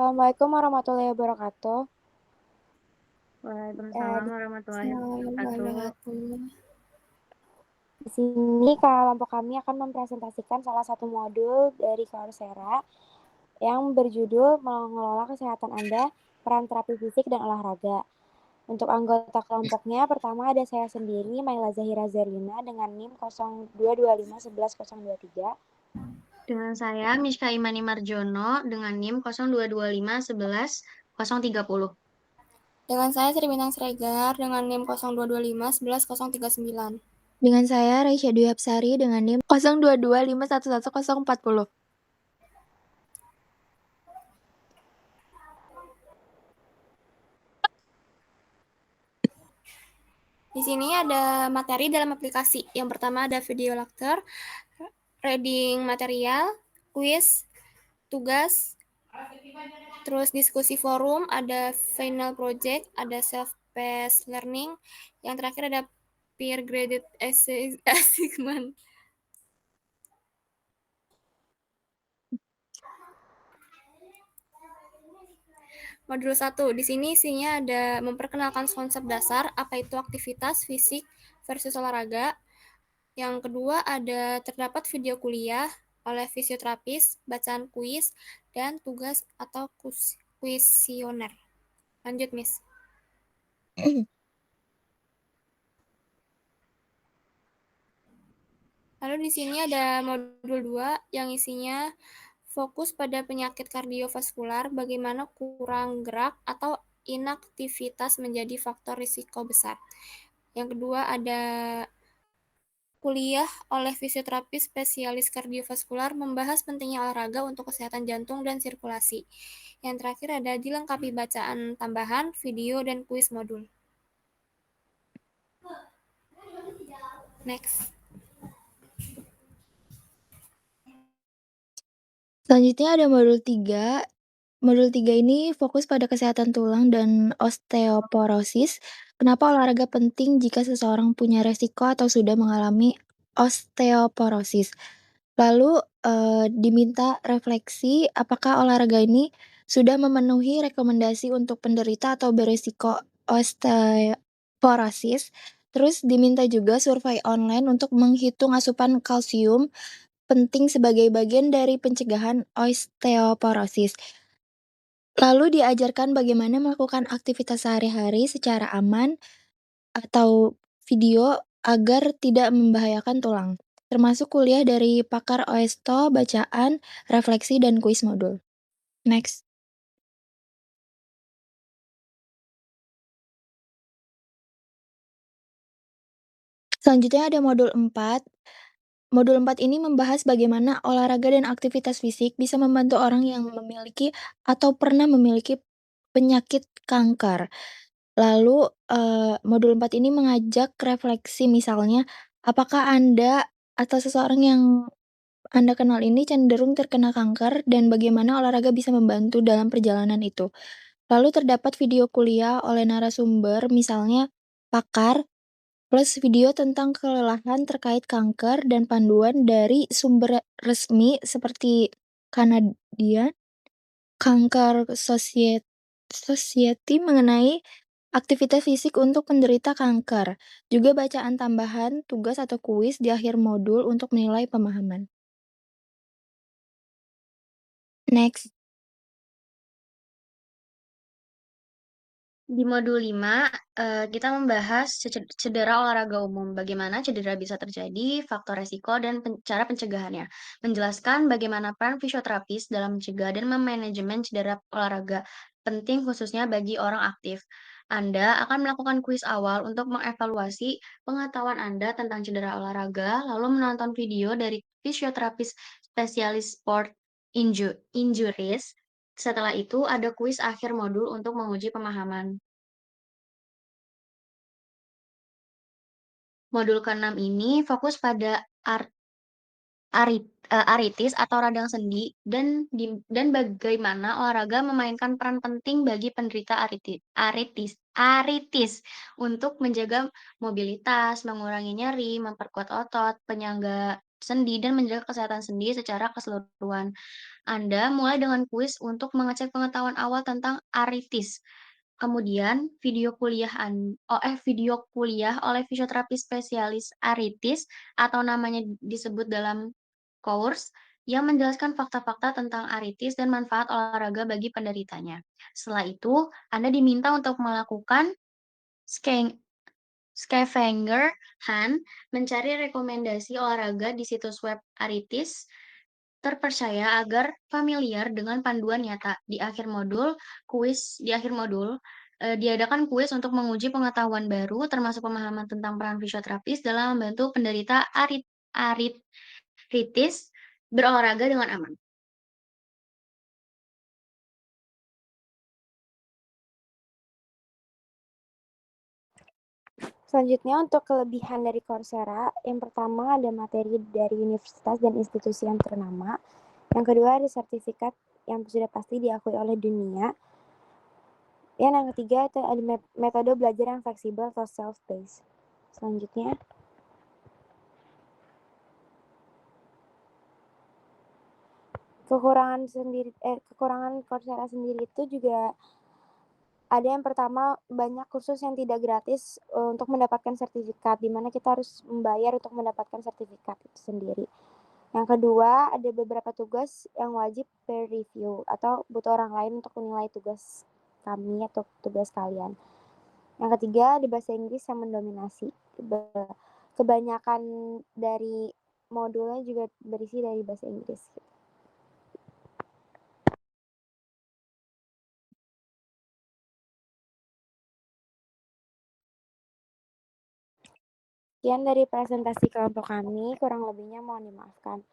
Assalamualaikum warahmatullahi wabarakatuh. Waalaikumsalam Di warahmatullahi wabarakatuh. Bismillahirrahmanirrahim. Di sini kelompok kami akan mempresentasikan salah satu modul dari Coursera yang berjudul Mengelola Kesehatan Anda, Peran Terapi Fisik dan Olahraga. Untuk anggota kelompoknya, pertama ada saya sendiri, Maila Zahira Zerlina dengan NIM 0225111023. Dengan saya Mishka Imani Marjono dengan NIM 0225111030. Dengan saya Sri Bintang Siregar dengan NIM 0225 11 039. Dengan saya Raisya Dwi Hapsari dengan NIM 0225111040. Di sini ada materi dalam aplikasi. Yang pertama ada video lecture, reading material, quiz, tugas, terus diskusi forum, ada final project, ada self-paced learning, yang terakhir ada peer graded assessment. Modul 1, di sini isinya ada memperkenalkan konsep dasar, apa itu aktivitas fisik versus olahraga. Yang kedua ada terdapat video kuliah oleh fisioterapis, bacaan kuis, dan tugas atau kuesioner. Lanjut, Miss. Lalu di sini ada modul 2 yang isinya fokus pada penyakit kardiovaskular, bagaimana kurang gerak atau inaktivitas menjadi faktor risiko besar. Yang kedua ada kuliah oleh fisioterapis spesialis kardiovaskular membahas pentingnya olahraga untuk kesehatan jantung dan sirkulasi. Yang terakhir ada dilengkapi bacaan tambahan, video, dan kuis modul. Next. Selanjutnya ada modul 3. Modul 3 ini fokus pada kesehatan tulang dan osteoporosis. Kenapa olahraga penting jika seseorang punya resiko atau sudah mengalami osteoporosis. Lalu diminta refleksi apakah olahraga ini sudah memenuhi rekomendasi untuk penderita atau beresiko osteoporosis. Terus diminta juga survei online untuk menghitung asupan kalsium penting sebagai bagian dari pencegahan osteoporosis. Lalu diajarkan bagaimana melakukan aktivitas sehari-hari secara aman atau video agar tidak membahayakan tulang, termasuk kuliah dari pakar oesto, bacaan, refleksi, dan kuis modul. Next. Selanjutnya ada modul 4. Modul 4 ini membahas bagaimana olahraga dan aktivitas fisik bisa membantu orang yang memiliki atau pernah memiliki penyakit kanker. Lalu, modul 4 ini mengajak refleksi misalnya, apakah Anda atau seseorang yang Anda kenal ini cenderung terkena kanker dan bagaimana olahraga bisa membantu dalam perjalanan itu. Lalu terdapat video kuliah oleh narasumber misalnya pakar, plus video tentang kelelahan terkait kanker dan panduan dari sumber resmi seperti Canadian Cancer Society mengenai aktivitas fisik untuk penderita kanker. Juga bacaan tambahan, tugas atau kuis di akhir modul untuk menilai pemahaman. Next. Di modul 5, kita membahas cedera olahraga umum, bagaimana cedera bisa terjadi, faktor resiko, dan cara pencegahannya. Menjelaskan bagaimana peran fisioterapis dalam mencegah dan memanajemen cedera olahraga penting khususnya bagi orang aktif. Anda akan melakukan kuis awal untuk mengevaluasi pengetahuan Anda tentang cedera olahraga, lalu menonton video dari fisioterapis spesialis sport injuries. Setelah itu, ada kuis akhir modul untuk menguji pemahaman. Modul ke-6 ini fokus pada aritis atau radang sendi dan bagaimana olahraga memainkan peran penting bagi penderita aritis untuk menjaga mobilitas, mengurangi nyeri, memperkuat otot, penyangga sendi dan menjaga kesehatan sendi secara keseluruhan. Anda mulai dengan kuis untuk mengecek pengetahuan awal tentang artritis. Kemudian video kuliah oleh fisioterapis spesialis artritis atau namanya disebut dalam course yang menjelaskan fakta-fakta tentang artritis dan manfaat olahraga bagi penderitanya. Setelah itu, Anda diminta untuk melakukan scan scavenger hunt, mencari rekomendasi olahraga di situs web artritis terpercaya agar familiar dengan panduan nyata. Di akhir modul, diadakan kuis untuk menguji pengetahuan baru, termasuk pemahaman tentang peran fisioterapis dalam membantu penderita artritis berolahraga dengan aman. Selanjutnya untuk kelebihan dari Coursera, yang pertama ada materi dari universitas dan institusi yang ternama. Yang kedua ada sertifikat yang sudah pasti diakui oleh dunia. Yang ketiga itu ada metode belajar yang fleksibel atau self-paced. Selanjutnya, kekurangan Coursera sendiri itu juga ada yang pertama banyak kursus yang tidak gratis untuk mendapatkan sertifikat, di mana kita harus membayar untuk mendapatkan sertifikat itu sendiri. Yang kedua, ada beberapa tugas yang wajib peer review atau butuh orang lain untuk menilai tugas kami atau tugas kalian. Yang ketiga, ada bahasa Inggris yang mendominasi. Kebanyakan dari modulnya juga berisi dari bahasa Inggris. Sekian dari presentasi kelompok kami, kurang lebihnya mohon dimaafkan.